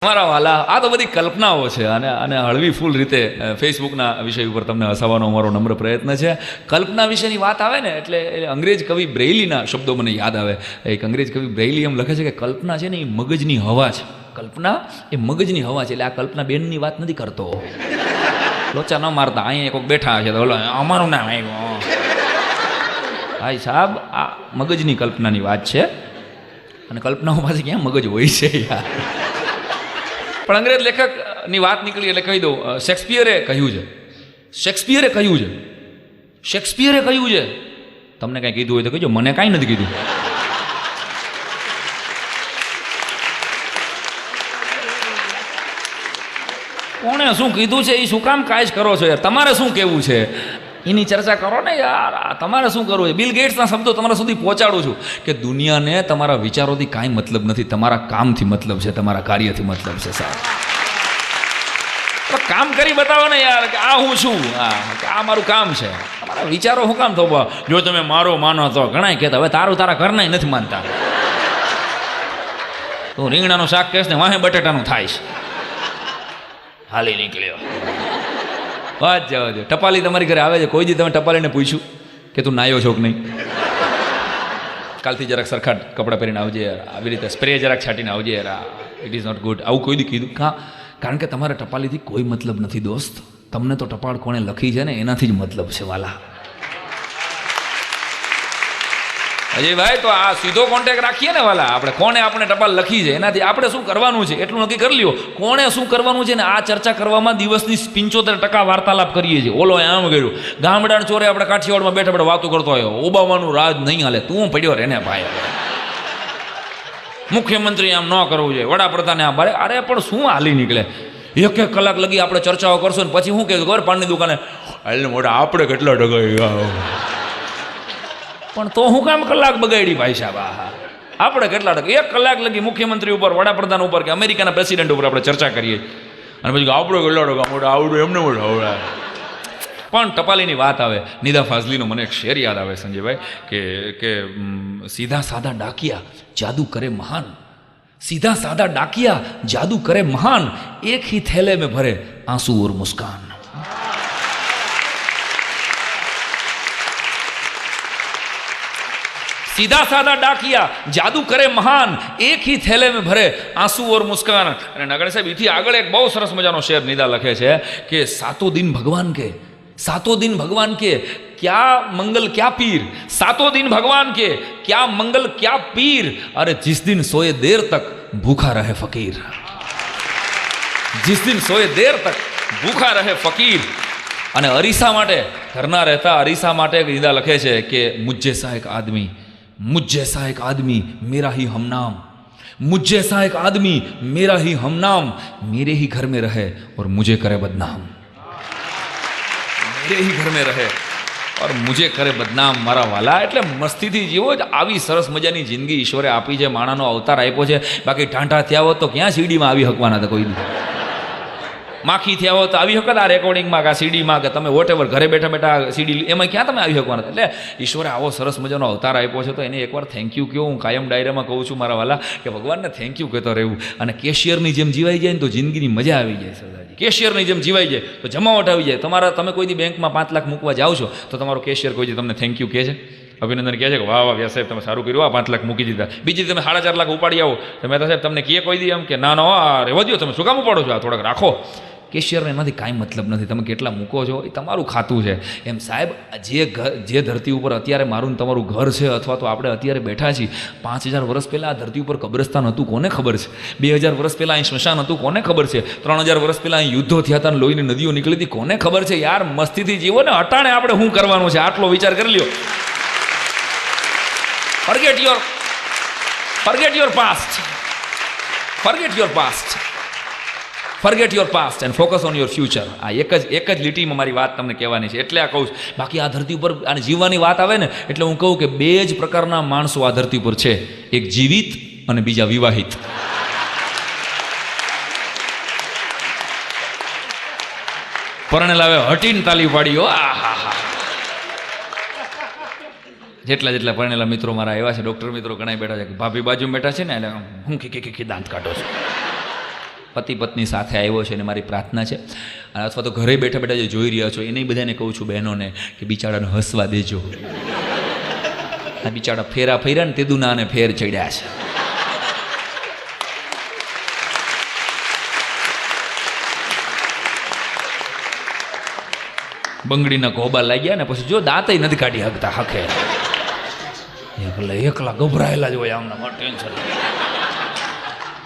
મારા વાલા, આ તો બધી કલ્પનાઓ છે અને હળવી ફૂલ રીતે ફેસબુકના વિષય ઉપર તમને હસાવવાનો અમારો નમ્ર પ્રયત્ન છે. કલ્પના વિશેની વાત આવે ને એટલે અંગ્રેજ કવિ બ્રેઇલીના શબ્દો મને યાદ આવે. એક અંગ્રેજ કવિ બ્રેઇલી એમ લખે છે કે કલ્પના છે ને એ મગજની હવા છે. કલ્પના એ મગજની હવા છે. એટલે આ કલ્પના બેનની વાત નથી કરતો. લોચા ન મારતા, અહીંયા કોઈક બેઠા છે તો અમારું નામ આવ્યું. ભાઈ સાહેબ, આ મગજની કલ્પનાની વાત છે. અને કલ્પનાઓ પાસે ક્યાં મગજ હોય છે યાર. પણ અંગ્રેજ લેખકની વાત નીકળી એટલે કહી દઉં, શેક્સપિયરે કહ્યું છે. શેક્સપિયરે કહ્યું છે. તમને કાંઈ કીધું હોય તો કહીજો, મને કાંઈ નથી કીધું. કોણે શું કીધું છે એ શું કામ કાંઈ કરો છો યાર? તમારે શું કહેવું છે એની ચર્ચા કરો ને યાર. તમારે શું કરવું છે? બિલ ગેટ્સના શબ્દો તમારા સુધી પહોંચાડું છું કે દુનિયાને તમારા વિચારોથી કાંઈ મતલબ નથી, તમારા કામથી મતલબ છે, તમારા કાર્યથી મતલબ છે. સાહેબ, કામ કરી બતાવો ને યાર કે આ હું છું, આ મારું કામ છે. તમારા વિચારો શું કામ થવા? જો તમે મારો માનો તો ઘણા કહેતા હવે તારા ઘરના નથી માનતા. તું રીંગણાનું શાક કહેશ ને વાહે બટેટાનું થાય છે. હાલી નીકળ્યો. વાત જવા દો. ટપાલી તમારી ઘરે આવે છે, કોઈ દી તમે ટપાલીને પૂછ્યું કે તું નાયો છો કે નહીં? કાલથી જરાક સરખા કપડાં પહેરીને આવજે યાર, આવી રીતે સ્પ્રે જરાક છાંટીને આવજે યાર, ઇટ ઇઝ નોટ ગુડ. આવું કોઈ દી કીધું? કારણ કે તમારે ટપાલીથી કોઈ મતલબ નથી દોસ્ત. તમને તો ટપાલ કોણે લખી છે ને એનાથી જ મતલબ છે વાલા. અજયભાઈ, તો આ સીધો કોન્ટેક્ટ રાખીએ ને વાલા. આપણે કોને આપણે ટપાલ લખી છે એનાથી આપણે શું કરવાનું છે એટલું નક્કી કરી લ્યો. કોણે શું કરવાનું છે ને આ ચર્ચા કરવામાં દિવસની 75% વાર્તાલાપ કરીએ છીએ. ઓલો આમ કર્યું, ગામડાના ચોરે આપણે કાઠિયાવાડમાં બેઠા બેઠા વાતો કરતો હોય, ઓબામાનું રાજ નહીં હાલે, તું પડ્યો રે ને ભાઈ. મુખ્યમંત્રી આમ ન કરવું જોઈએ, વડાપ્રધાને આમ. અરે પણ શું હાલી નીકળે? એક કલાક લગી આપણે ચર્ચાઓ કરશો ને પછી શું કહેવું ખબર? પાનની દુકાને હાલ મોટા આપણે કેટલા ડગાઈ ગયા. પણ તો હું કામ કલાક બગાડી ભાઈ સાહેબ? આપણે કેટલા ટકા? 1 કલાક લગી મુખ્યમંત્રી ઉપર, વડાપ્રધાન ઉપર કે અમેરિકાના પ્રેસિડેન્ટ ઉપર આપણે ચર્ચા કરીએ અને પછી આપણે કેટલા ટકા મોટા આવડું એમને મોટા આવડે. પણ ટપાલીની વાત આવે, નિદા ફાઝલીનો મને એક શેર યાદ આવે સંજયભાઈ કે સીધા સાદા ડાકિયા જાદુ કરે મહાન. सीधा सादा डाकिया जादू करे महान, एक ही थैले में भरे आंसू और मुस्कान. सीधा सादा डाकिया जादू करे महान, एक ही थैले में भरे आंसू और मुस्कान. અને નગડે સાહેબ એથી આગળ એક બહુ સરસ મજાનો શેર નિદા લખે છે કે सातों दिन भगवान के क्या मंगल क्या पीर, सातों दिन भगवान के क्या मंगल क्या पीर, अरे जिस दिन सोए देर तक भूखा रहे फकीर. जिस दिन सोए देर तक भूखा रहे फकीर. અને અરીસા માટે, ઘરના રહેતા અરીસા માટે નિદા લખે છે કે मुझ जैसा एक आदमी मेरा ही हमनाम, मुझ जैसा एक आदमी मेरा ही हमनाम, मेरे ही घर में रहे और मुझे करे बदनाम. मेरे ही घर में रहे और मुझे करे बदनाम. મારા વાલા, એટલે મસ્તીથી જીવો જ. આવી સરસ મજાની જિંદગી ઈશ્વરે આપી છે, માણાનો અવતાર આપ્યો છે. બાકી ઢાંઢા થયા હોત તો ક્યાં સીડીમાં આવી શકવાના હતા? કોઈ માખી થયા હોત તો આવી શકત આ રેકોર્ડિંગમાં કે સીડીમાં, કે તમે વોટેવર ઘરે બેઠા બેઠા સીડી એમાં ક્યાં તમે આવી શકવાના હતા? એટલે ઈશ્વરે આવો સરસ મજાનો અવતાર આપ્યો છે તો એને એકવાર થેન્ક યુ કહો. હું કાયમ ડાયરામાં કહું છું મારા વાલા કે ભગવાનને થેન્ક યુ કહેતો રહેવું. અને કેશિયરની જેમ જીવાઈ જાય ને તો જિંદગીની મજા આવી જાય સરદારજી. કેશિયરની જેમ જીવાઈ જાય તો જમાવટ આવી જાય. તમે કોઈ દી બેંકમાં 5 લાખ મૂકવા જાઓ છો તો તમારો કેશિયર કોઈ દી તમને થેન્ક યુ કહે છે, અભિનંદન કહે છે કે વાહ વ્યાસ સાહેબ તમે સારું કર્યું, આ 5 લાખ મૂકી દીધા. બીજી તમે 4.5 લાખ ઉપાડી આવો તો મહેતા સાહેબ તમને કહે કોઈ દી એમ કે ના રહેવા દો, તમે શું કામ ઉપાડો છો, આ થોડાક રાખો. કેશિયરને એનાથી કાંઈ મતલબ નથી, તમે કેટલા મૂકો છો એ તમારું ખાતું છે. એમ સાહેબ, જે ધરતી ઉપર અત્યારે મારું તમારું ઘર છે, અથવા તો આપણે અત્યારે બેઠા છીએ, 5000 વર્ષ પહેલાં આ ધરતી ઉપર કબ્રસ્તાન હતું કોને ખબર છે? 2000 વર્ષ પહેલાં અહીં સ્મશાન હતું કોને ખબર છે? 3000 વર્ષ પહેલાં અહીં યુદ્ધો થયા હતા, લોહીની નદીઓ નીકળી હતી કોને ખબર છે? યાર મસ્તીથી જીવો ને, અટાણે આપણે શું કરવાનું છે આટલો વિચાર કરી લ્યો. Forget your past and focus on your future. આ એક જ લીટીમાં મારી વાત તમને કહેવાની છે, એટલે આ કહું છું. બાકી આ ધરતી ઉપર આને જીવવાની વાત આવે ને એટલે હું કહું કે 2 જ પ્રકારના માણસો આ ધરતી ઉપર છે, એક જીવિત અને બીજા વિવાહિત. પરણેલા હટીને તાલી પાડીઓ. જેટલા પરણેલા મિત્રો મારા એવા છે, ડૉક્ટર મિત્રો ઘણા બેઠા છે, ભાભી બાજુ બેઠા છે ને એટલે હું દાંત કાઢો છું. પતિ પત્ની સાથે આવ્યો છે અને મારી પ્રાર્થના છે, અથવા તો ઘરે બેઠા બેઠા જે જોઈ રહ્યા છો એને બધાને કહું છું બહેનોને કે બિચારાને હસવા દેજો. આ બિચારા ફેરા ફર્યા ને તેદુના અને ફેર ચડ્યા છે. બંગડીના કોબા લાગ્યા ને પછી જો દાંતય નથી કાઢી શકતા હકે. એકલા ગભરાયેલા જ હોય આમના ટેન્શન.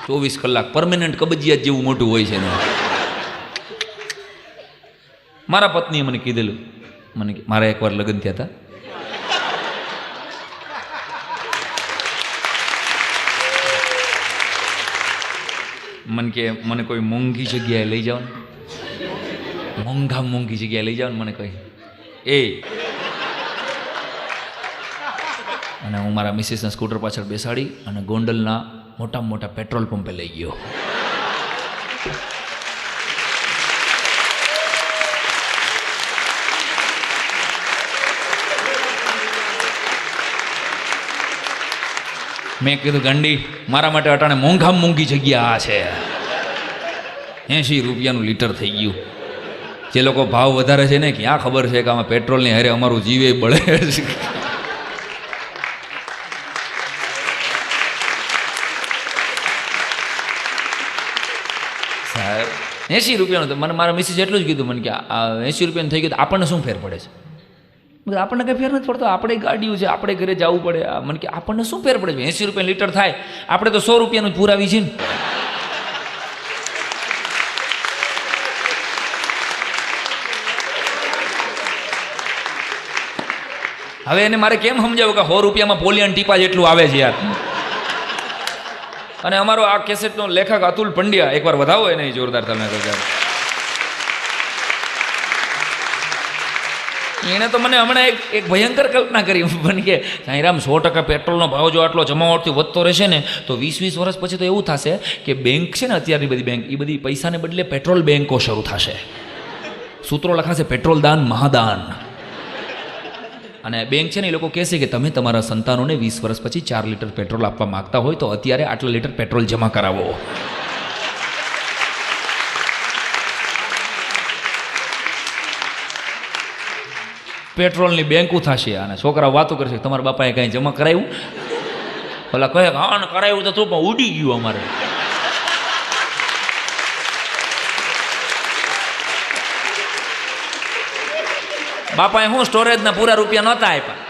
24 કલાક પરમેનન્ટ કબજિયાત જેવું મોટું હોય છે ને. મારા પત્નીએ મને કીધેલું, મારા એકવાર લગ્ન થયા હતા. મને કે મને કોઈ મોંઘી જગ્યાએ લઈ જાઓ ને, મોંઘી જગ્યાએ લઈ જાઓ ને મને કહી એ. અને હું મારા મિસિસના સ્કૂટર પાછળ બેસાડી અને ગોંડલના મોટામાં મોટા પેટ્રોલ પંપે લઈ ગયો. મેં કીધું ગાંડી મારા માટે અટાણે મોંઘી જગ્યા આ છે. 80 રૂપિયાનું લીટર થઈ ગયું. જે લોકો ભાવ વધારે છે ને ક્યાં ખબર છે કે આમાં પેટ્રોલની હારે અમારું જીવે બળે છે. સાહેબ 80 રૂપિયાનું તો મને મારા મિસિસ એટલું જ કીધું મને કે આ 80 રૂપિયાનું થઈ ગયું તો આપણને શું ફેર પડે છે? આપણને કંઈ ફેર નથી પડતો, આપણે ગાડીઓ છે, આપણે ઘરે જવું પડે. મને કે આપણને શું ફેર પડે છે? 80 રૂપિયા લીટર થાય, આપણે તો 100 રૂપિયાનું જ પુરાવી છે ને. હવે એને મારે કેમ સમજાવું કે 100 રૂપિયામાં પોલિયન ટીપા જેટલું આવે છે યાર. અને અમારો આ કેસેટનો લેખક અતુલ પંડ્યા, એકવાર વધાવો એને જોરદાર તમે એણે તો મને હમણાં એક ભયંકર કલ્પના કરી. મને કે સાંઈરામ 100% પેટ્રોલનો ભાવ જો આટલો જમાવટથી વધતો રહેશે ને તો 20 વર્ષ પછી તો એવું થશે કે બેંક છે ને અત્યારની બધી બેંક એ બધી પૈસાને બદલે પેટ્રોલ બેંકો શરૂ થશે. સૂત્રો લખાશે પેટ્રોલ દાન મહાદાન. અને બેંક છે ને એ લોકો કહેશે કે તમે તમારા સંતાનોને 20 વર્ષ પછી 4 લીટર પેટ્રોલ આપવા માગતા હોય તો અત્યારે આટલા લીટર પેટ્રોલ જમા કરાવો. પેટ્રોલની બેંકું થશે અને છોકરા વાતો કરશે તમારા બાપાએ કાંઈ જમા કરાવ્યું? ભલા કહે હા ને કરાવ્યું તો તું પણ ઉડી ગયું અમારે. બાપાએ હું સ્ટોરેજના પૂરા રૂપિયા નહોતા આપ્યા.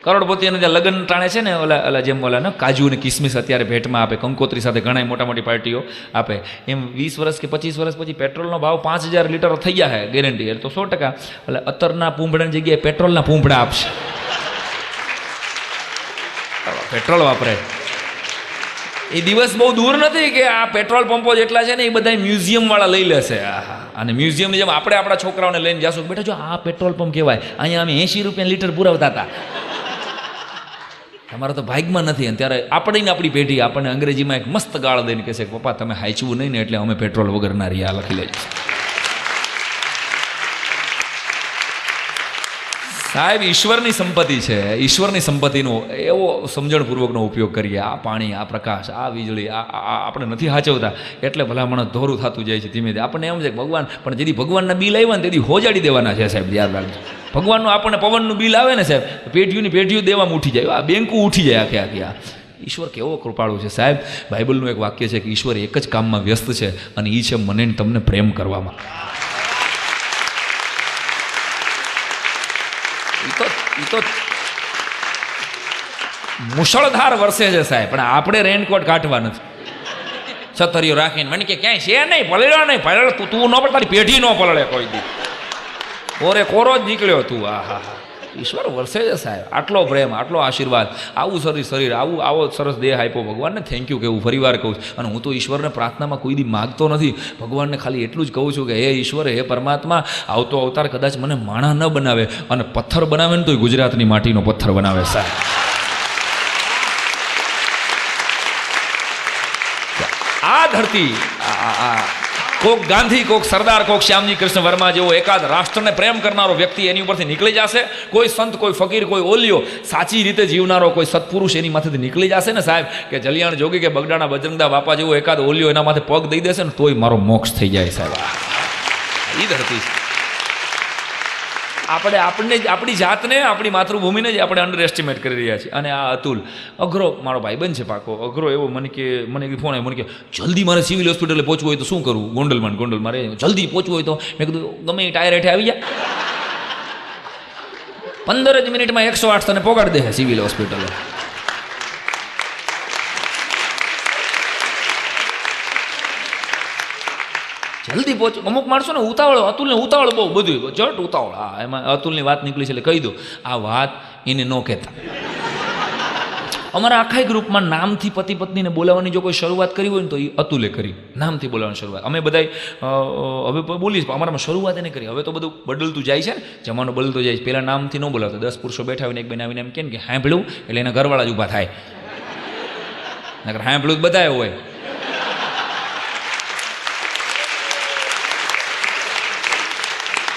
કરોડપતિને ત્યાં લગ્ન ટાણે છે ને ઓલા જેમ ઓલા ને કાજુ અને કિસમિસ અત્યારે ભેટમાં આપે, કંકોત્રી સાથે ઘણા મોટી પાર્ટીઓ આપે, એમ 20 વર્ષ કે 25 વર્ષ પછી પેટ્રોલનો ભાવ 5000 લીટર થઈ ગયા છે ગેરંટી. એટલે તો 100% એટલે અત્તરના પૂંભડાની જગ્યાએ પેટ્રોલના પૂંભડા આપશે. પેટ્રોલ વાપરે એ દિવસ બહુ દૂર નથી કે આ પેટ્રોલ પંપો જેટલા છે ને એ બધા મ્યુઝિયમ વાળા લઈ લેશે. અને મ્યુઝિયમની જેમ આપણે આપણા છોકરાઓને લઈને જાશું બેટા જો આ પેટ્રોલ પંપ કહેવાય, અહીંયા અમે 80 રૂપિયા લીટર પુરાવતા હતા. તમારા તો ભાગમાં નથી. અને ત્યારે આપણી પેઢી આપણને અંગ્રેજીમાં એક મસ્ત ગાળ દઈને કહેશે કે પપ્પા તમે હાંચવું નહીં ને એટલે અમે પેટ્રોલ વગરના રહ્યા લખી લેજો. સાહેબ ઈશ્વરની સંપત્તિ છે, ઈશ્વરની સંપત્તિનો એવો સમજણપૂર્વકનો ઉપયોગ કરીએ. આ પાણી, આ પ્રકાશ, આ વીજળી આપણે નથી સાચવતા એટલે ભલામણ ધોરું થતું જાય છે ધીમે ધીમે. આપણને એમ છે કે ભગવાન, પણ જેથી ભગવાનના બિલ આવ્યા ને તેથી હોજાડી દેવાના છે સાહેબ, યાદ રાખજો. ભગવાનનું આપણને પવનનું બિલ આવે ને સાહેબ, પેઢીઓ દેવામાં ઉઠી જાય, આ બેંકું ઉઠી જાય આખે. આ ઈશ્વર કેવો કૃપાળુ છે સાહેબ. બાઇબલનું એક વાક્ય છે કે ઈશ્વર એક જ કામમાં વ્યસ્ત છે અને એ છે મને તમને પ્રેમ કરવામાં. એ તો મુશળધાર વરસે છે સાહેબ, પણ આપણે રેનકોટ કાઢવા નથી, છતરીઓ રાખીને. મને કે ક્યાંય છે નહીં, પલળ્યો નહીં, પલળ તું ન પડે, તારી પેઢી ન પલળે કોઈ દી, કોરો જ નીકળ્યો તું. હા ઈશ્વર વરસે છે સાહેબ. આટલો પ્રેમ, આટલો આશીર્વાદ, આવું શરીર, આવો સરસ દેહ આપ્યો ભગવાનને. થેન્ક યુ કેવું ફરીવાર કહું છું. અને હું તો ઈશ્વરને પ્રાર્થનામાં કોઈ દી માગતો નથી, ભગવાનને ખાલી એટલું જ કહું છું કે હે ઈશ્વર, હે પરમાત્મા, આવતો અવતાર કદાચ મને માણા ન બનાવે અને પથ્થર બનાવે ને તો ગુજરાતની માટીનો પથ્થર બનાવે સાહેબ. આ ધરતી કોક ગાંધી, કોક સરદાર, કોક શ્યામજી કૃષ્ણ વર્મા જેવો એકાદ રાષ્ટ્રને પ્રેમ કરનારો વ્યક્તિ એની ઉપરથી નીકળી જશે. કોઈ સંત, કોઈ ફકીર, કોઈ ઓલિયો, સાચી રીતે જીવનારો કોઈ સત્પુરુષ એની માથેથી નીકળી જશે ને સાહેબ, કે જલિયાણ જોગી કે બગડાના બજરંગદા બાપા જેવો એકાદ ઓલિયો એના માથે પગ દઈ દેશે ને તોય મારો મોક્ષ થઈ જાય સાહેબ. એ ધરતી છે. આપણને આપણી જાતને, આપણી માતૃભૂમિને જ આપણે અંડર એસ્ટિમેટ કરી રહ્યા છીએ. અને આ અતુલ અઘરો મારો ભાઈબંધ છે પાકો, અઘરો એવો મને ફોન આવ્યો, મને કે જલ્દી મારે સિવિલ હોસ્પિટલે પહોંચવું હોય તો શું કરવું? ગોંડલ મારે જલ્દી પહોંચવું હોય તો મેં કીધું ગમે એ ટાયર હેઠે આવી જાય, 15 જ મિનિટમાં 108 તને પોગાડી દે સિવિલ હોસ્પિટલે. જલ્દી પહોંચો. અમુક માણસો ને ઉતાવળ, અતુલને ઉતાવળ બહુ, બધું જટ ઉતાવળ. હા, એમાં અતુલની વાત નીકળી છે એટલે કહી દો, આ વાત એને ન કહેતા. અમારા આખા ગ્રુપમાં નામથી પતિ પત્નીને બોલાવવાની જો કોઈ શરૂઆત કરી હોય ને તો એ અતુલે કરી, નામથી બોલાવવાની શરૂઆત. અમે બધા હવે બોલીશ, અમારામાં શરૂઆત એને કરી. હવે તો બધું બદલતું જાય છે ને, જમાનો બદલતો જાય છે. પહેલાં નામથી ન બોલાવતા, 10 પુરુષો બેઠા આવીને એક બેન આવીને એમ કે સાંભળ્યું એટલે એના ઘરવાળા જ ઊભા થાય, નકર સાંભળ્યું જ બધા હોય.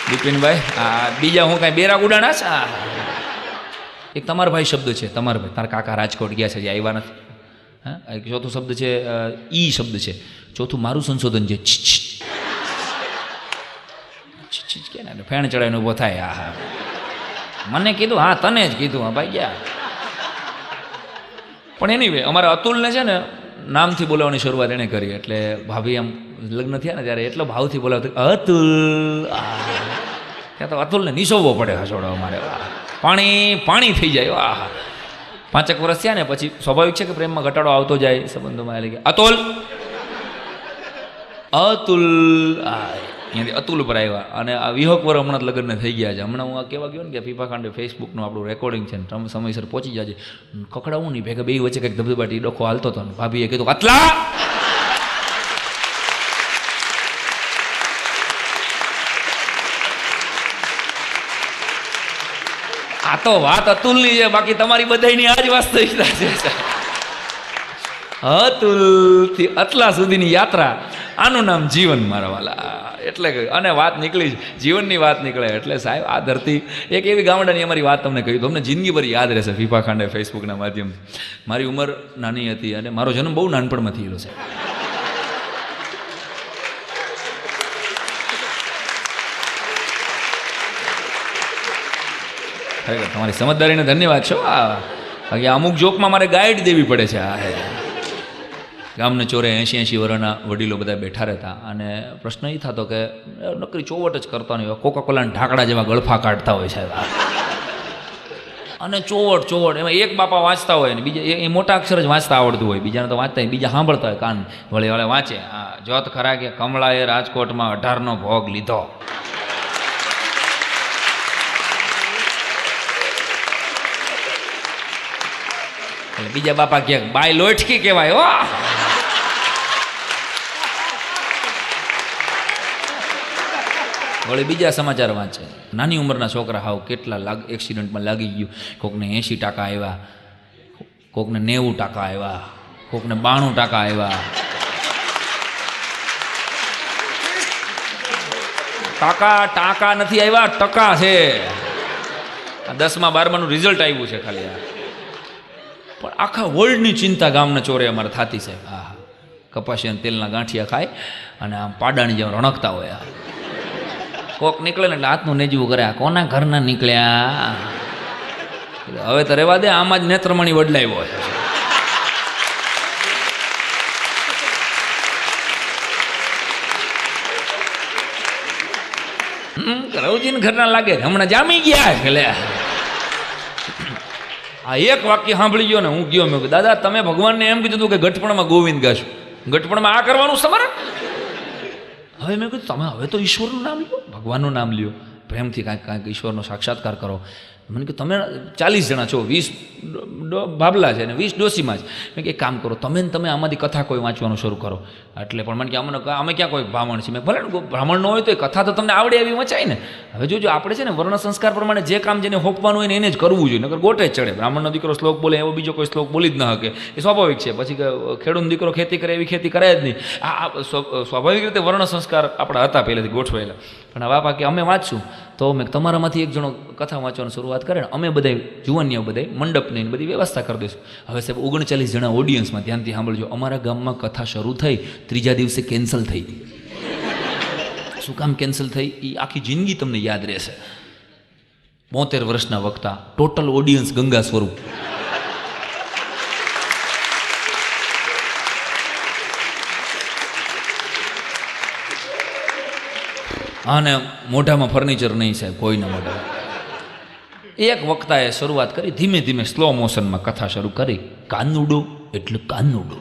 બિપિનભાઈ, આ બીજા હું કાંઈ બેરા ઉડાણા છે? એક તમારા ભાઈ શબ્દ છે, તમારા ભાઈ, તારા કાકા રાજકોટ ગયા છે, જે આવ્યા નથી. હા, એક ચોથો શબ્દ છે ઈ શબ્દ છે. ચોથું મારું સંશોધન છે, કે ને ફેણ ચડાવીને ઊભો થાય. હા, મને કીધું, હા તને જ કીધું, હા ભાઈ ગયા. પણ એની વે અમારા અતુલને છે ને નામથી બોલાવવાની શરૂઆત એણે કરી. એટલે ભાભી આમ લગ્ન થયા ને ત્યારે એટલો ભાવથી બોલાવતો, અતુલ. ત્યાં તો અતુલને નિશોવવો પડે હસોડો અમારે, પાણી થઈ જાય. વાહ, 5 વર્ષ થયા ને પછી સ્વાભાવિક છે કે પ્રેમમાં ઘટાડો આવતો જાય સંબંધોમાં. એટલે કે અતુલ, અહીંયાથી અતુલ પર આવ્યા. અને આ વિહક વર હમણાં જ લગ્નને થઈ ગયા છે. હમણાં હું આ કહેવા ગયો ને કે ફીફા ખાંડે ફેસબુકનું આપણું રેકોર્ડિંગ છે ને તમે સમયસર પહોંચી જાજે. કકડાવું નહીં, ભેગા બે વચ્ચે કંઈક ધબધબાટી ડોખો હાલતો હતો ને ભાભીએ કીધું અતલા. આ તો વાત અતુલની છે, બાકી તમારી બધાની આ જ વાસ્તવિકતા છે. અતુલથી અતલા સુધીની યાત્રા, આનું નામ જીવન મારા વાલા. એટલે અને વાત નીકળી, જીવનની વાત નીકળે એટલે સાહેબ આ ધરતી એક એવી ગામડાની અમારી વાત તમને કહી, તમને જિંદગીભર યાદ રહેશે. ફીફા ખાંડે ફેસબુકના માધ્યમથી. મારી ઉંમર નાની હતી અને મારો જન્મ બહુ નાનપણમાં થયેલો છે. ખરેખર તમારી સમજદારીને ધન્યવાદ છો. બાકી અમુક જોકમાં મારે ગાઈડ દેવી પડે છે. આ ગામને ચોરે 80 વર્ષના વડીલો બધા બેઠા રહેતા અને પ્રશ્ન એ થતો કે નકરી ચોવટ જ કરતા નહીં હોય, કોકાકોલાના ઢાંકડા જેવા ગળફા કાઢતા હોય સાહેબ. અને ચોવટ એમાં એક બાપા વાંચતા હોય ને બીજા એ મોટા અક્ષર જ વાંચતા આવડતું હોય, બીજાને તો વાંચતા હોય, બીજા સાંભળતા હોય, કાન વળે વાંચે. હા, જોત ખરા કે કમળાએ રાજકોટમાં 18નો ભોગ લીધો. એટલે બીજા બાપા કે બાય લોટકી કહેવાય. હો, વળી બીજા સમાચાર વાંચે. નાની ઉંમરના છોકરા હાવ કેટલા એક્સિડન્ટમાં લાગી ગયું. કોકને 80% આવ્યા, કોકને 90% આવ્યા, કોકને 92% આવ્યા. ટાંકા નથી આવ્યા, ટકા છે. 10મા 12માનું રિઝલ્ટ આવ્યું છે ખાલી. પણ આખા વર્લ્ડની ચિંતા ગામના ચોરે અમારે થતી છે. હા, કપાસિયાના તેલના ગાંઠિયા ખાય અને આમ પાડાની જેમ રણકતા હોય. કોક નીકળે ને એટલે હાથનું નેજવું કરે, કોના ઘરના નીકળ્યા. હવે તો રહેવા દે, આમાં જ નેત્રમણી વડલાવ્યો છે. રવજીને ઘરના લાગે હમણાં જામી ગયા એટલે આ એક વાક્ય સાંભળી ગયો ને હું ગયો. મેં દાદા તમે ભગવાનને એમ કીધું હતું કે ગઠપણમાં ગોવિંદ ગાશું, ગઠપણમાં આ કરવાનું તમારે. હવે મેં કીધું તમે હવે તો ઈશ્વરનું નામ લ્યો, ભગવાનનું નામ લ્યો, પ્રેમથી કાંઈક ઈશ્વરનો સાક્ષાત્કાર કરો. મને કે તમે 40 જણા છો, 20 ભાભલા છે અને 20 ડોસીમાં જ. મેં કે એક કામ કરો, તમે આમાંથી કથા કોઈ વાંચવાનું શરૂ કરો. એટલે પણ મને કે અમે ક્યાં કોઈ બ્રાહ્મણ છીએ. મેં ભલે બ્રાહ્મણ ન હોય તો એ કથા તો તમને આવડે એવી વચાય ને. હવે જોજો આપણે છે ને વર્ણ સંસ્કાર પ્રમાણે જે કામ જેને હોપવાનું હોય ને એને જ કરવું જોઈએ, નકર ગોટે જ ચડે. બ્રાહ્મણનો દીકરો શ્લોક બોલે એવો બીજો કોઈ શ્લોક બોલી જ ન શકે, એ સ્વાભાવિક છે. પછી ખેડૂતનો દીકરો ખેતી કરે એવી ખેતી કરાય જ નહીં. આ સ્વાભાવિક રીતે વર્ણ સંસ્કાર આપણા હતા પહેલેથી ગોઠવાયેલા. પણ બાપા કે અમે વાંચશું તો મેં તમારામાંથી એક જણો કથા વાંચવાની શરૂઆત કરે ને અમે બધા જુવાનીઓ બધા મંડપની બધી વ્યવસ્થા કરી દઈશું. હવે સાહેબ 39 જણા ઓડિયન્સમાં ધ્યાનથી સાંભળજો. અમારા ગામમાં કથા શરૂ થઈ, ત્રીજા દિવસે કેન્સલ થઈ. શું કામ કેન્સલ થઈ એ આખી જિંદગી તમને યાદ રહેશે. 72 વર્ષના વક્તા, ટોટલ ઓડિયન્સ ગંગા સ્વરૂપ. અને મોઢામાં ફર્નિચર નહીં સાહેબ, કોઈના મોઢામાં. એક વક્તાએ શરૂઆત કરી, ધીમે ધીમે સ્લો મોશનમાં કથા શરૂ કરી. કાનુડો એટલે કાનુડો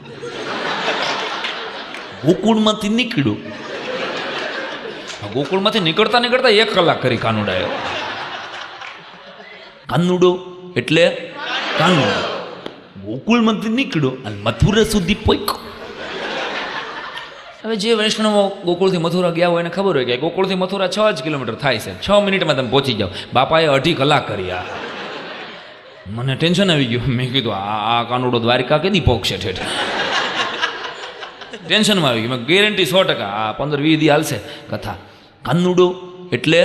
ગોકુળમાંથી નીકળ્યો. ગોકુળમાંથી નીકળતા 1 કલાક કરી કાનુડાએ. કાનુડો એટલે કાનુડો ગોકુળમાંથી નીકળ્યો અને મથુરા સુધી પહોંચ્યો. હવે જે વૈષ્ણવો ગોકુળથી મથુરા ગયા હોય એને ખબર હોય કે ગોકુળથી મથુરા 6 જ કિલોમીટર થાય છે, 6 મિનિટમાં તમે પહોંચી જાઓ. બાપાએ 2.5 કલાક કરી. આ મને ટેન્શન આવી ગયું. મેં કીધું આ કાનુડો દ્વારિકા કેદી પહોંચશે ઠેઠ. ટેન્શનમાં આવી ગયું. મેં ગેરંટી 100%, આ 15-20 દી હાલશે કથા. કાનુડો એટલે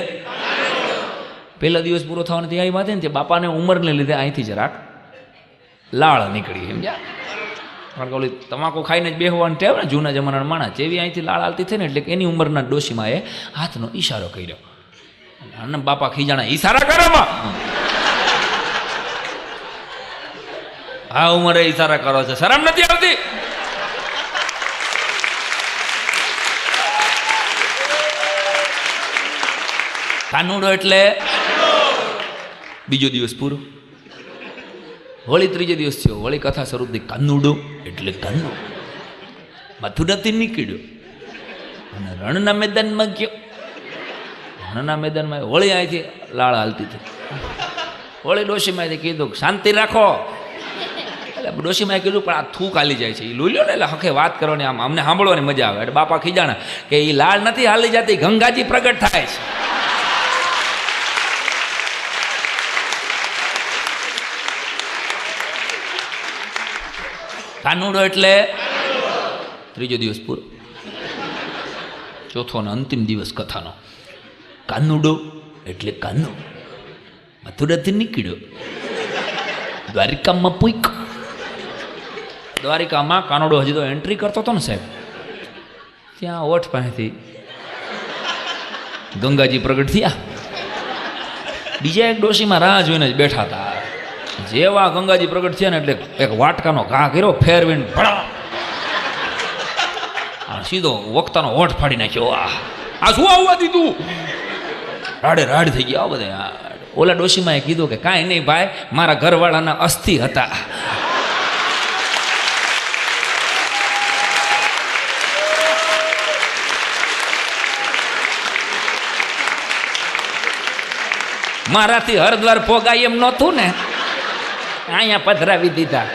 પહેલા દિવસ પૂરો થવાનો ત્યાં આવી વાત ને, બાપાને ઉંમરને લીધે અહીંથી જરાક લાળ નીકળી. સમજ્યા? કારણ કે ઓલી તમાકુ ખાઈને જ બેહવાની ટેવ ને જૂના જમાનાના માણસ, જેવી અહીંથી લાળ હાલતી થઈ ને એટલે એની ઉંમરના ડોશીમાં એ હાથનો ઈશારો કર્યો. અને બાપા ખીજાણા, ઈશારા કરવામાં આ ઉંમરે ઈશારા કરો છે, શરમ નથી આવતી? કાનુડો એટલે બીજો દિવસ પૂરો. હોળી 3જે દિવસ થયો, હોળી કથા શરૂ થઈ. કાનુડો એટલે કાનુડો મથુરાથી નીકળ્યો અને રણના મેદાનમાં ગયો. રણના મેદાનમાં હોળી અહીંથી લાળ હાલતી હતી. હોળી ડોશીમાંથી કીધું શાંતિ રાખો. એટલે ડોશીમાં કીધું પણ આ થૂક હાલી જાય છે, એ લઈ લો ને એટલે હખે વાત કરવાની, આમ અમને સાંભળવાની મજા આવે. એટલે બાપા ખીજાણા કે એ લાળ નથી હાલી જતી, ગંગાજી પ્રગટ થાય છે. કાનુડો એટલે 3જો દિવસ પૂરો. ચોથો અને અંતિમ દિવસ કથાનો. કાનુડો એટલે કાનુડો મથુરાથી નીકળ્યો, દ્વારિકામાં પૂક્યો. દ્વારિકામાં કાનુડો હજી તો એન્ટ્રી કરતો હતો ને સાહેબ, ત્યાં ઓઠ પાસેથી ગંગાજી પ્રગટ થયા. બીજા એક ડોશીમાં રાહ જોઈને જ બેઠા હતા. જેવા ગંગાજી પ્રગટ થયા ને એટલે એક વાટકાનો ઘા કર્યો, ફેરવીને ભડા સીધો વક્તાનો હોઠ ફાડી નાખ્યો. આ શું આવવા દીધું? રાડે રાડ થઈ ગયા બધા. ઓલા ડોશીમાં એ કીધું કે કાંઈ નહીં ભાઈ, મારા ઘરવાળાના અસ્થિ હતા. મારાથી હરદ્વાર પોગાય એમ નહોતું ને, અહીંયા પધરાવી દીધા.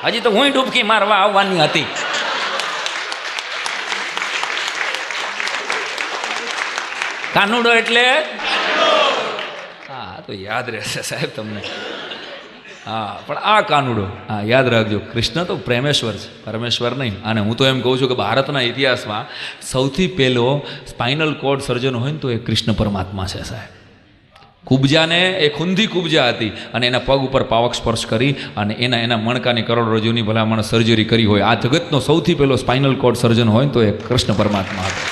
હજી તો હું ડૂબકી મારવા આવવાની હતી. કાનુડો એટલે હા, તો યાદ રહેશે સાહેબ તમને. હા, પણ આ કાનુડો હા યાદ રાખજો, કૃષ્ણ તો પ્રેમેશ્વર છે, પરમેશ્વર નહીં. અને હું તો એમ કહું છું કે ભારતના ઇતિહાસમાં સૌથી પહેલો સ્પાઇનલ કોર્ડ સર્જન હોય ને તો એ કૃષ્ણ પરમાત્મા છે સાહેબ. કુબજાને એ ખૂંધી કુબજા હતી અને એના પગ ઉપર પાવક સ્પર્શ કરી અને એના મણકાની કરોડરજ્જુની ભલામણ સર્જરી કરી હોય. આ જગતનો સૌથી પહેલો સ્પાઇનલ કોર્ડ સર્જન હોય તો એ કૃષ્ણ પરમાત્મા હતો.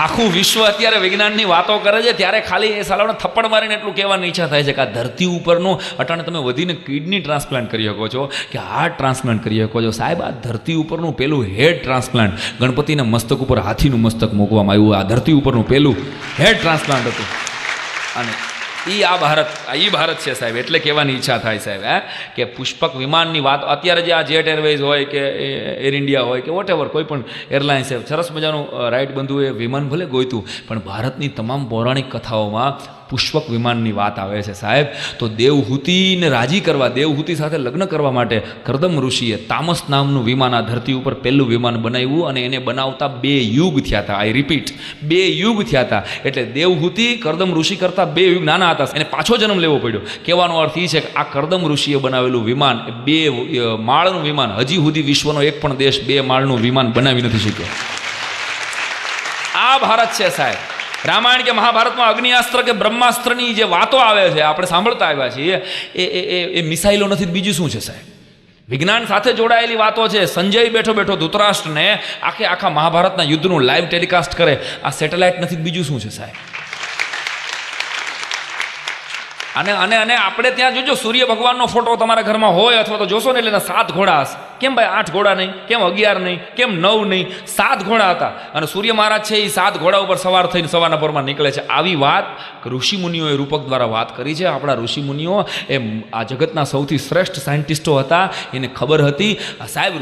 આખું વિશ્વ અત્યારે વિજ્ઞાનની વાતો કરે છે ત્યારે ખાલી એ સાલાઓને થપ્પડ મારીને એટલું કહેવાની ઈચ્છા થાય છે કે આ ધરતી ઉપરનું અટાણે તમે વધીને કિડની ટ્રાન્સપ્લાન્ટ કરી શકો છો કે હાર્ટ ટ્રાન્સપ્લાન્ટ કરી શકો છો. સાહેબ, આ ધરતી ઉપરનું પેલું હેડ ટ્રાન્સપ્લાન્ટ, ગણપતિના મસ્તક ઉપર હાથીનું મસ્તક મૂકવામાં આવ્યું, આ ધરતી ઉપરનું પેલું હેડ ટ્રાન્સપ્લાન્ટ હતું. અને ઈ ભારત છે સાહેબ. એટલે કહેવાની ઈચ્છા થાય સાહેબ કે પુષ્પક વિમાનની વાત અત્યારે જે આ જેટ એરવેઝ હોય કે એર ઇન્ડિયા હોય કે વોટ એવર કોઈ પણ એરલાઇન્સ છે, સરસ મજાનું રાઈટ બંધુએ વિમાન ભલે ગોઈતું, પણ ભારતની તમામ પૌરાણિક કથાઓમાં પુષ્પક વિમાનની વાત આવે છે સાહેબ. તો દેવહૂતિને રાજી કરવા, દેવહૂતિ સાથે લગ્ન કરવા માટે કર્દમ ઋષિએ તામસ નામનું વિમાન આ ધરતી ઉપર પહેલું વિમાન બનાવ્યું, અને એને બનાવતા 2 યુગ થયા હતા. આઈ રિપીટ, 2 યુગ થયા હતા. એટલે દેવહૂતિ કર્દમ ઋષિ કરતાં 2 યુગ નાના હતા, એને પાછો જન્મ લેવો પડ્યો. કહેવાનો અર્થ એ છે કે આ કર્દમ ઋષિએ બનાવેલું વિમાન, 2 માળનું વિમાન, હજી સુધી વિશ્વનો એક પણ દેશ 2 માળનું વિમાન બનાવી નથી શક્યો. આ ભારત છે સાહેબ. રામાયણ કે મહાભારતમાં અગ્નિયાસ્ત્ર કે બ્રહ્માસ્ત્રની જે વાતો આવે છે, આપણે સાંભળતા આવ્યા છીએ, એ મિસાઇલો નથી, બીજું શું છે સાહેબ? વિજ્ઞાન સાથે જોડાયેલી વાતો છે. સંજય બેઠો બેઠો ધૃતરાષ્ટ્રને આખા મહાભારતના યુદ્ધનું લાઈવ ટેલિકાસ્ટ કરે, આ સેટેલાઇટ નથી, બીજું શું છે સાહેબ? અને આપણે ત્યાં જોજો, સૂર્ય ભગવાનનો ફોટો તમારા ઘરમાં હોય અથવા તો જોશો ને, એટલે એના 7 ઘોડા હશે. કેમ ભાઈ 8 ઘોડા નહીં? કેમ 11 નહીં? કેમ 9 નહીં? 7 ઘોડા હતા. અને સૂર્ય મહારાજ છે એ 7 ઘોડા ઉપર સવાર થઈને સવારના પરમાં નીકળે છે. આવી વાત ઋષિમુનિઓએ રૂપક દ્વારા વાત કરી છે. આપણા ઋષિમુનિઓ એ આ જગતના સૌથી શ્રેષ્ઠ સાયન્ટિસ્ટો હતા, એને ખબર હતી સાહેબ.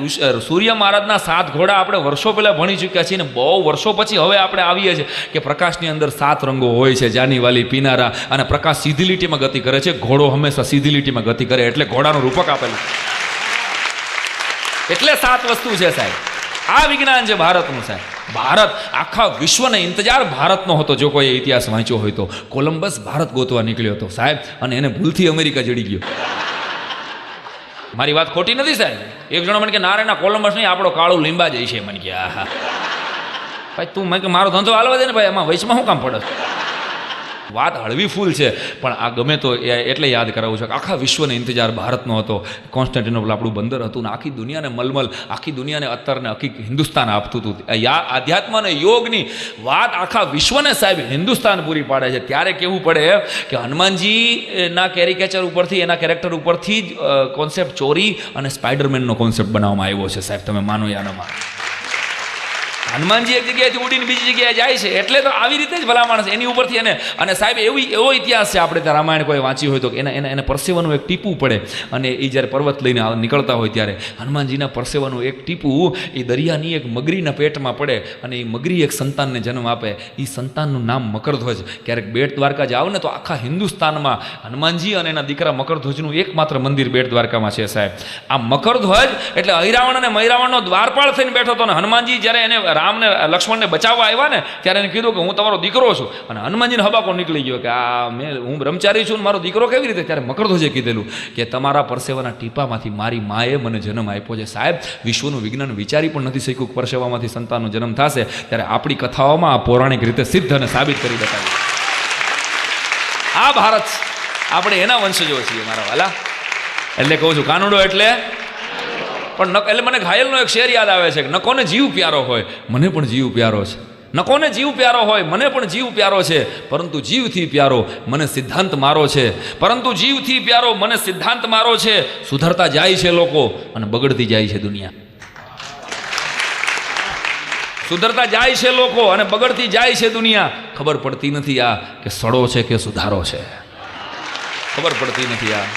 સૂર્ય મહારાજના 7 ઘોડા આપણે વર્ષો પહેલાં ભણી ચૂક્યા છીએ, ને બહુ વર્ષો પછી હવે આપણે આવીએ છીએ કે પ્રકાશની અંદર 7 રંગો હોય છે, જાની વાલી પીનારા, અને પ્રકાશ સીધી લીટીમાં ગતિ કરે છે. ઘોડો હંમેશા સીધી લીટીમાં ગતિ કરે, એટલે ઘોડાનું રૂપક આપેલું. એટલે 7 વસ્તુ છે સાહેબ. આ વિજ્ઞાન છે ભારતનું સાહેબ. ભારત આખા વિશ્વને ઇંતજાર ભારતનો હતો. જો કોઈ ઇતિહાસ વાંચ્યો હોય તો કોલંબસ ભારત ગોતવા નીકળ્યો હતો સાહેબ, અને એને ભૂલથી અમેરિકા જડી ગયો. મારી વાત ખોટી નથી સાહેબ. એક જણો મને કે નારેના કોલંબસ નહીં, આપણો કાળું લીંબા જ છે. મને કે આહા ભાઈ, તું મને કે મારો ધંધો હાલવા દે ને ભાઈ, એમાં વૈશમાં શું કામ પડે? વાત હળવી ફૂલ છે, પણ આ ગમે તો એટલે યાદ કરાવું છું કે આખા વિશ્વને ઇંતજાર ભારતનો હતો. કોન્સ્ટન્ટિનોપલ આપણું બંદર હતું, ને આખી દુનિયાને મલમલ, આખી દુનિયાને અત્તરને હકીક હિન્દુસ્તાન આપતું હતું. આધ્યાત્મ અને યોગની વાત આખા વિશ્વને સાહેબ હિન્દુસ્તાન પૂરી પાડે છે. ત્યારે કહેવું પડે કે હનુમાનજીના કેરિકેચર ઉપરથી, એના કેરેક્ટર ઉપરથી જ કોન્સેપ્ટ ચોરી અને સ્પાઈડરમેનનો કોન્સેપ્ટ બનાવવામાં આવ્યો છે સાહેબ. તમે માનો યા ન માનો, હનુમાનજી એક જગ્યાએથી ઉડીને બીજી જગ્યાએ જાય છે, એટલે તો આવી રીતે જ ભલા માણસ એની ઉપરથી એને. અને સાહેબ એવો ઇતિહાસ છે, આપણે ત્યાં રામાયણ કોઈ વાંચી હોય તો એને પરસેવાનું એક ટીપું પડે, અને એ જ્યારે પર્વત લઈને નીકળતા હોય ત્યારે હનુમાનજીના પરસેવાનું એક ટીપું એ દરિયાની એક મગરીના પેટમાં પડે, અને એ મગરી એક સંતાનને જન્મ આપે. એ સંતાનનું નામ મકરધ્વજ. ક્યારેક બેટ દ્વારકા જાઓ ને તો આખા હિન્દુસ્તાનમાં હનુમાનજી અને એના દીકરા મકરધ્વજનું એકમાત્ર મંદિર બેટ દ્વારકામાં છે સાહેબ. આ મકરધ્વજ એટલે અહિરાવણ અને મહિરાવણનો દ્વારપાળ થઈને બેઠો હતો, ને હનુમાનજી જ્યારે એને રામને લક્ષ્મણને બચાવવા આવ્યા ને, ત્યારે એને કીધું કે હું તમારો દીકરો છું. અને હનુમાનજીને હબાકો નીકળી ગયો કે હું બ્રહ્મચારી છું, મારો દીકરો કેવી રીતે? ત્યારે મકરધ્વજે કીધેલું કે તમારા પરસેવાના ટીપામાંથી મારી માએ મને જન્મ આપ્યો છે. સાહેબ, વિશ્વનું વિજ્ઞાન વિચારી પણ નથી શક્યું પરસેવામાંથી સંતાનનો જન્મ થશે, ત્યારે આપણી કથાઓમાં આ પૌરાણિક રીતે સિદ્ધ અને સાબિત કરી બતાવ્યું. આ ભારત, આપણે એના વંશજો છીએ મારા વાલા. એટલે કહું છું કાનુડો એટલે પણ એટલે મને ઘાયલનો એક શેર યાદ આવે છે કે નકોને જીવ પ્યારો હોય, મને પણ જીવ પ્યારો છે. નકોને જીવ પ્યારો હોય, મને પણ જીવ પ્યારો છે, પરંતુ જીવથી પ્યારો મને સિદ્ધાંત મારો છે. પરંતુ જીવથી પ્યારો મને સિદ્ધાંત મારો છે. સુધરતા જાય છે લોકો અને બગડતી જાય છે દુનિયા. સુધરતા જાય છે લોકો અને બગડતી જાય છે દુનિયા. ખબર પડતી નથી આ કે સડો છે કે સુધારો છે. ખબર પડતી નથી આ